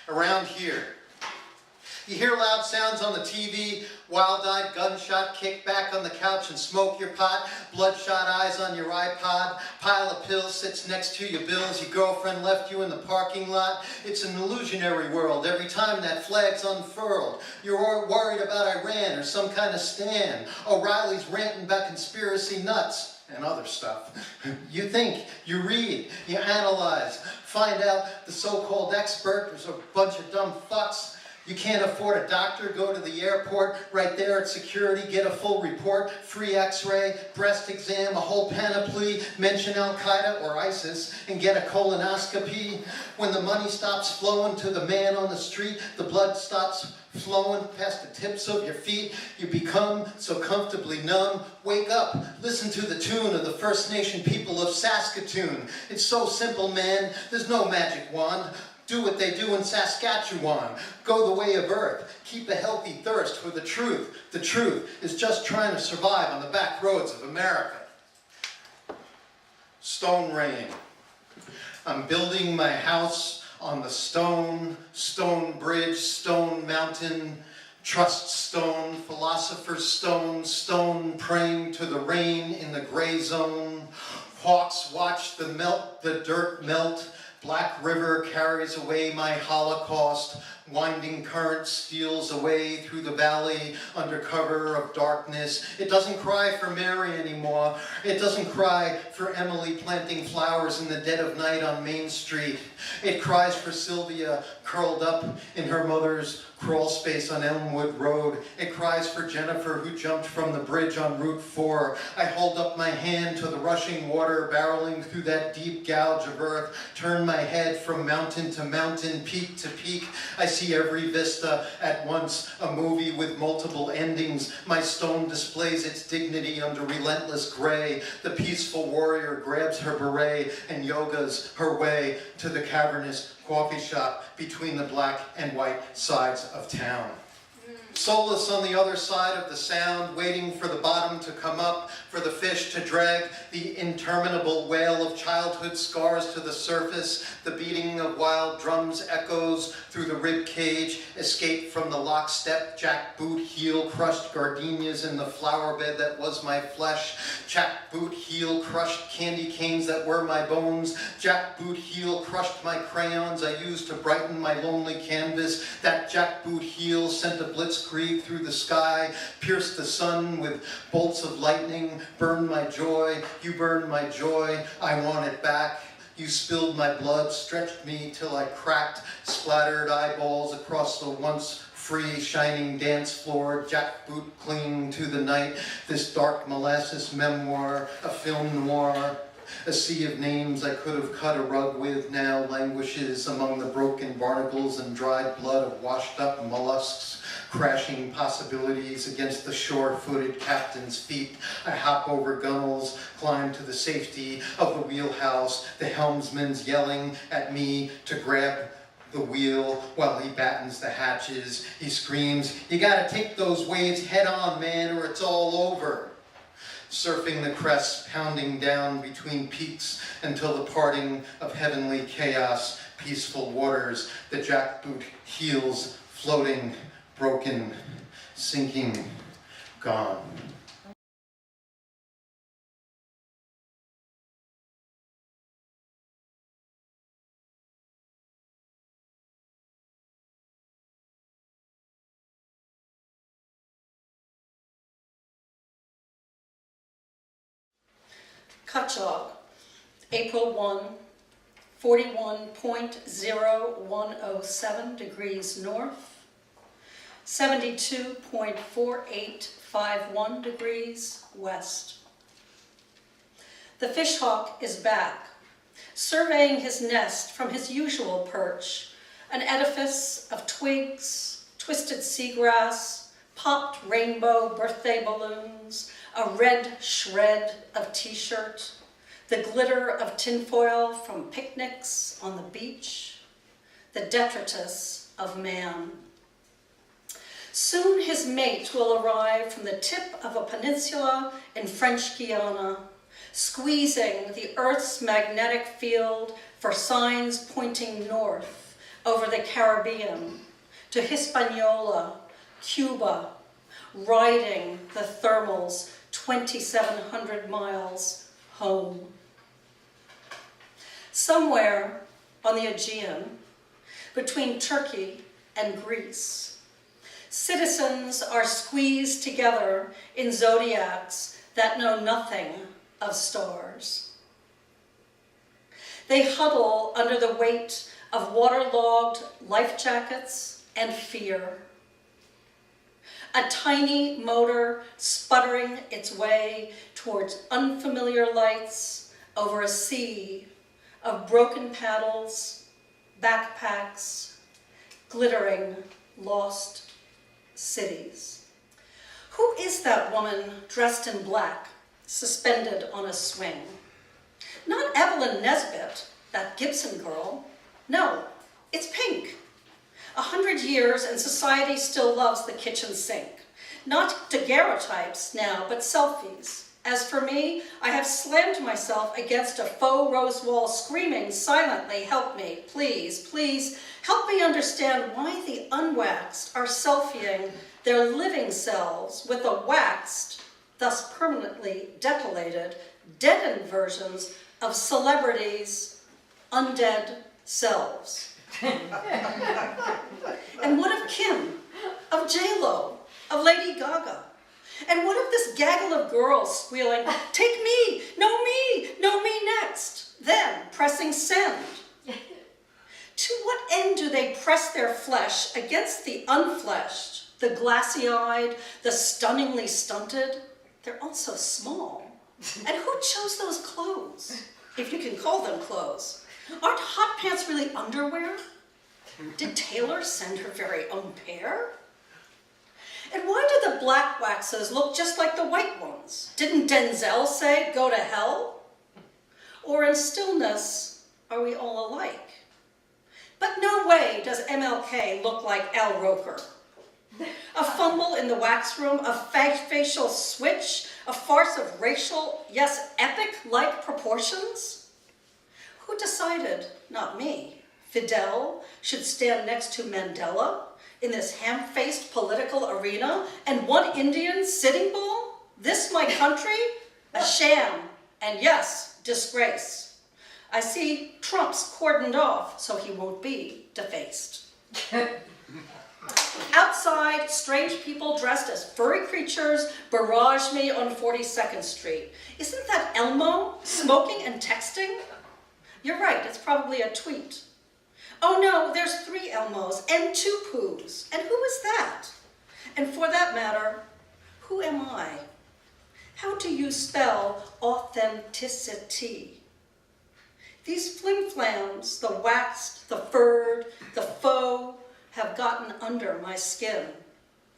around here. You hear loud sounds on the TV, wild-eyed gunshot, kick back on the couch and smoke your pot, bloodshot eyes on your iPod, pile of pills sits next to your bills, your girlfriend left you in the parking lot. It's an illusionary world every time that flag's unfurled. You're worried about Iran or some kind of stand. O'Reilly's ranting about conspiracy nuts and other stuff. You think, you read, you analyze, find out the so-called expert is a bunch of dumb fucks. You can't afford a doctor, go to the airport, right there at security, get a full report, free x-ray, breast exam, a whole panoply, mention Al-Qaeda or ISIS, and get a colonoscopy. When the money stops flowing to the man on the street, the blood stops flowing past the tips of your feet, you become so comfortably numb. Wake up, listen to the tune of the First Nation people of Saskatoon. It's so simple, man, there's no magic wand. Do what they do in Saskatchewan. Go the way of Earth. Keep a healthy thirst for the truth. The truth is just trying to survive on the back roads of America. Stone rain. I'm building my house on the stone bridge, stone mountain, trust stone, philosopher's stone, stone praying to the rain in the gray zone. Hawks watch the dirt melt. Black river carries away my holocaust. Winding current steals away through the valley under cover of darkness. It doesn't cry for Mary anymore. It doesn't cry for Emily planting flowers in the dead of night on Main Street. It cries for Sylvia curled up in her mother's crawl space on Elmwood Road. It cries for Jennifer who jumped from the bridge on Route 4. I hold up my hand to the rushing water barreling through that deep gouge of earth. Turn my head from mountain to mountain, peak to peak. I see every vista at once, a movie with multiple endings. My stone displays its dignity under relentless gray. The peaceful warrior grabs her beret and yogas her way to the cavernous coffee shop between the black and white sides of town. Soulless on the other side of the sound, waiting for the bottom to come up, for the fish to drag the interminable wail of childhood scars to the surface. The beating of wild drums echoes through the rib cage, escape from the lockstep, jackboot heel, crushed gardenias in the flower bed that was my flesh, jackboot heel, crushed candy canes that were my bones, jackboot heel, crushed my crayons I used to brighten my lonely canvas. That jackboot heel sent a blitzkrieg through the sky, pierced the sun with bolts of lightning, burned my joy, you burned my joy, I want it back. You spilled my blood, stretched me till I cracked, splattered eyeballs across the once free, shining dance floor, jackboot clinging to the night, this dark molasses memoir, a film noir. A sea of names I could have cut a rug with now languishes among the broken barnacles and dried blood of washed up mollusks, crashing possibilities against the shore-footed captain's feet. I hop over gunnels, climb to the safety of the wheelhouse, the helmsman's yelling at me to grab the wheel while he battens the hatches. He screams, "You gotta take those waves head on, man, or it's all over." Surfing the crests, pounding down between peaks until the parting of heavenly chaos, peaceful waters, the jackboot heels floating, broken, sinking, gone. Cutchogue, April 1, 41.0107 degrees north, 72.4851 degrees west. The fishhawk is back, surveying his nest from his usual perch, an edifice of twigs, twisted seagrass, popped rainbow birthday balloons, a red shred of t-shirt, the glitter of tinfoil from picnics on the beach, the detritus of man. Soon his mate will arrive from the tip of a peninsula in French Guiana, squeezing the Earth's magnetic field for signs pointing north, over the Caribbean, to Hispaniola, Cuba, riding the thermals 2,700 miles home. Somewhere on the Aegean, between Turkey and Greece, citizens are squeezed together in zodiacs that know nothing of stars. They huddle under the weight of waterlogged life jackets and fear. A tiny motor sputtering its way towards unfamiliar lights over a sea of broken paddles, backpacks, glittering lost cities. Who is that woman dressed in black, suspended on a swing? Not Evelyn Nesbit, that Gibson girl. No, it's Pink. 100 years and society still loves the kitchen sink. Not daguerreotypes now, but selfies. As for me, I have slammed myself against a faux rose wall, screaming silently, help me, please, please, help me understand why the unwaxed are selfieing their living selves with the waxed, thus permanently depilated, deadened versions of celebrities' undead selves. And what of Kim, of J-Lo, of Lady Gaga? And what of this gaggle of girls squealing, take me, no me next, then pressing send? To what end do they press their flesh against the unfleshed, the glassy-eyed, the stunningly stunted? They're all so small. And who chose those clothes, if you can call them clothes? Aren't hot pants really underwear? Did Taylor send her very own pair? And why do the black waxes look just like the white ones? Didn't Denzel say, go to hell? Or in stillness, are we all alike? But no way does MLK look like Al Roker. A fumble in the wax room, a facial switch, a farce of racial, yes, epic-like proportions? Who decided, not me, Fidel should stand next to Mandela in this ham-faced political arena, and one Indian sitting bull? This my country? A sham, and yes, disgrace. I see Trump's cordoned off so he won't be defaced. Outside, strange people dressed as furry creatures barrage me on 42nd Street. Isn't that Elmo smoking and texting? You're right, it's probably a tweet. Oh no, there's 3 Elmos and 2 Poos. And who is that? And for that matter, who am I? How do you spell authenticity? These flim-flams, the waxed, the furred, the faux, have gotten under my skin.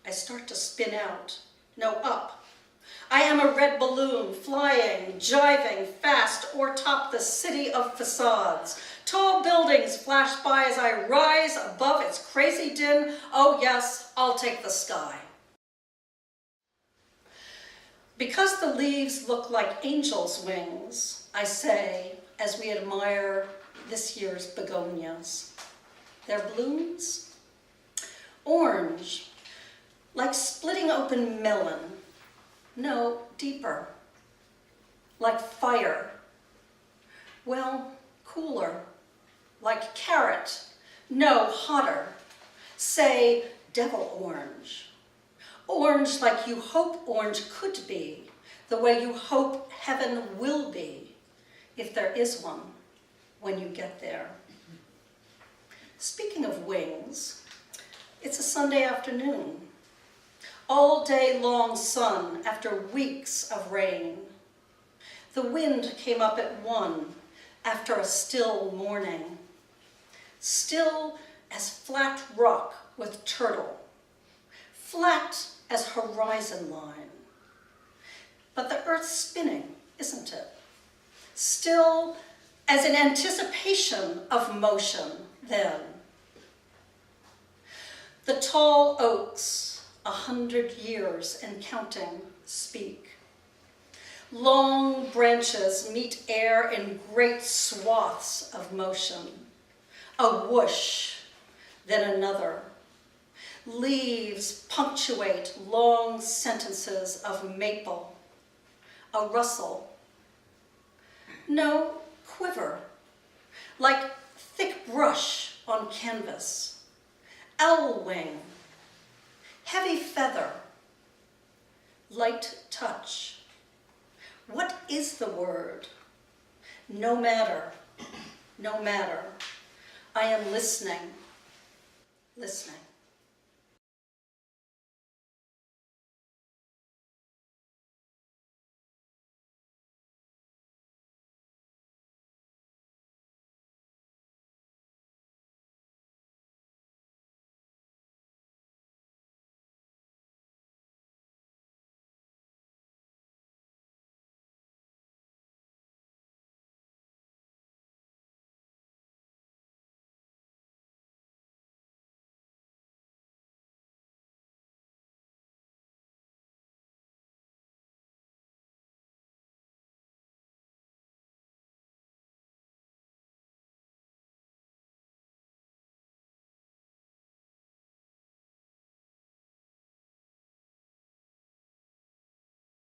I start to spin out, no up. I am a red balloon, flying, jiving fast o'ertop the city of facades. Tall buildings flash by as I rise above its crazy din. Oh yes, I'll take the sky. Because the leaves look like angels' wings, I say, as we admire this year's begonias. Their blooms? Orange, like splitting open melon. No, deeper, like fire. Well, cooler, like carrot. No, hotter. Say, devil orange. Orange like you hope orange could be, the way you hope heaven will be, if there is one, when you get there. Speaking of wings, it's a Sunday afternoon. All day long sun after weeks of rain. The wind came up at 1 after a still morning. Still as flat rock with turtle. Flat as horizon line. But the earth's spinning, isn't it? Still as an anticipation of motion then. The tall oaks, 100 years and counting, speak. Long branches meet air in great swaths of motion. A whoosh, then another. Leaves punctuate long sentences of maple. A rustle. No quiver, like thick brush on canvas. Owl wing. Heavy feather. Light touch. What is the word? No matter, no matter. I am listening, listening.